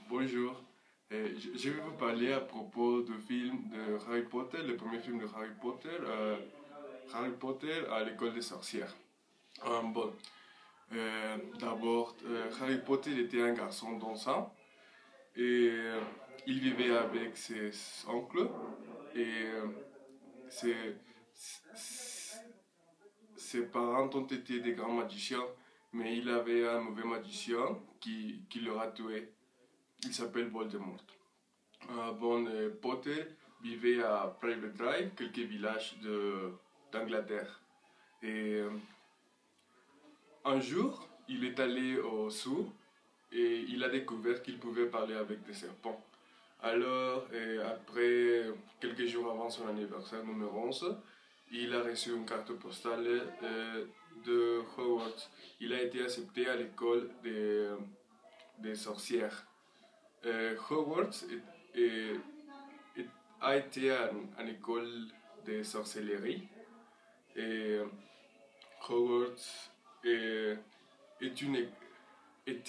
Bonjour. Je vais vous parler à propos du film de Harry Potter, le premier film de Harry Potter à l'école des sorcières. Bon, d'abord, Harry Potter était un garçon dansant et il vivait avec ses oncles et ses, ses parents ont été des grands magiciens, mais il avait un mauvais magicien qui le a tué. Il s'appelle Voldemort. Potter vivait à Private Drive, quelques villages d'Angleterre. Et un jour, il est allé au zoo et il a découvert qu'il pouvait parler avec des serpents. Alors, après, quelques jours avant son anniversaire numéro 11, il a reçu une carte postale de Hogwarts. Il a été accepté à l'école des sorcières. Hogwarts a été une école de sorcellerie. Et Hogwarts était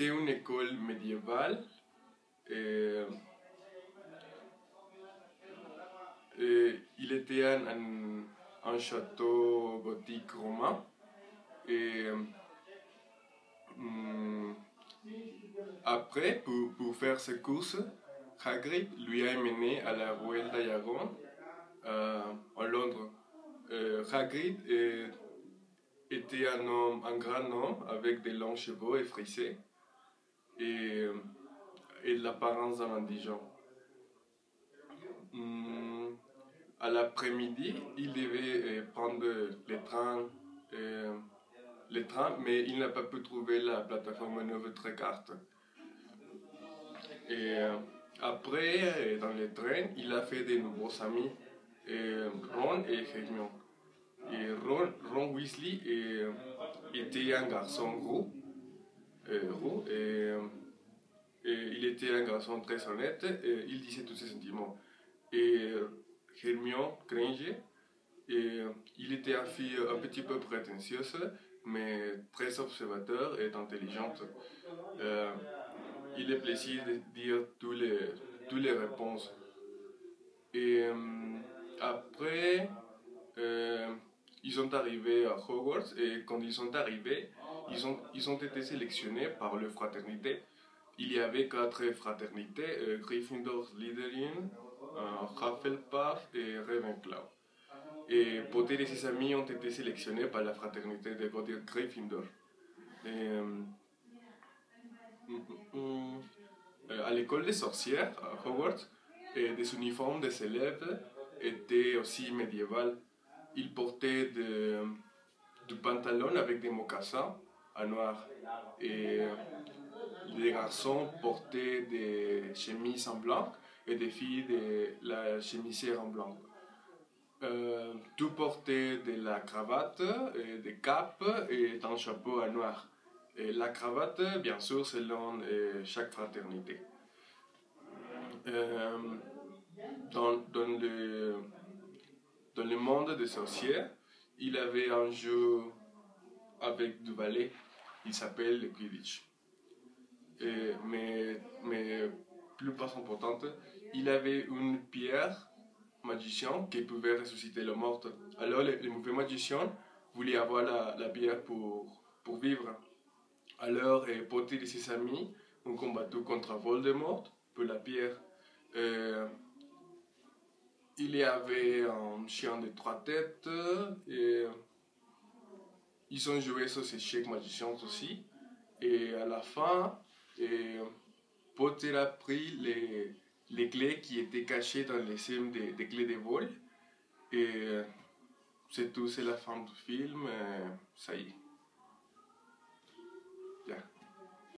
une école médiévale. Et, il était un château gothique romain. Et après, pour faire ses courses, Hagrid lui a emmené à la ruelle d'Ayagon en Londres. Hagrid était un grand homme avec des longs cheveux et frisés et, et l'apparence d'un indigent. À l'après-midi, il devait prendre les trains, mais il n'a pas pu trouver la plateforme Neuve Trécarte. Et après, dans le train, il a fait de nouveaux amis, Ron et Hermione. Et Ron Weasley était un garçon roux, et il était un garçon très honnête, et il disait tous ses sentiments. Et Hermione Granger, il était une fille un petit peu prétentieuse, mais très observateur et intelligente. Il est plaisir de dire toutes les réponses. Et après, ils sont arrivés à Hogwarts et quand ils sont arrivés, ils ont été sélectionnés par leur fraternité. Il y avait 4 fraternités, Gryffindor, Slytherin, Hufflepuff et Ravenclaw. Et Potter et ses amis ont été sélectionnés par la fraternité de Gryffindor. Et, à l'école des sorcières, à Hogwarts, des uniformes des élèves étaient aussi médiévaux. Ils portaient du pantalon avec des mocassins en noir. Et les garçons portaient des chemises en blanc et des filles la chemisière en blanc. Tout portait de la cravate, des capes et un chapeau en noir. Et la cravate, bien sûr, selon chaque fraternité. Dans le monde des sorcières, il avait un jeu avec du balai, il s'appelle le Quidditch. Mais plus pas importante, il avait une pierre magicien qui pouvait ressusciter le mort. Alors les mauvais magiciens voulaient avoir la pierre pour vivre. Alors Potter et ses amis ont combattu contre Voldemort pour la pierre. Il y avait un chien de 3 têtes et ils ont joué sur ces échecs magiciens aussi. Et à la fin, Potter a pris les clés qui étaient cachées dans les cimes des clés de vol. Et c'est tout, c'est la fin du film. Ça y est.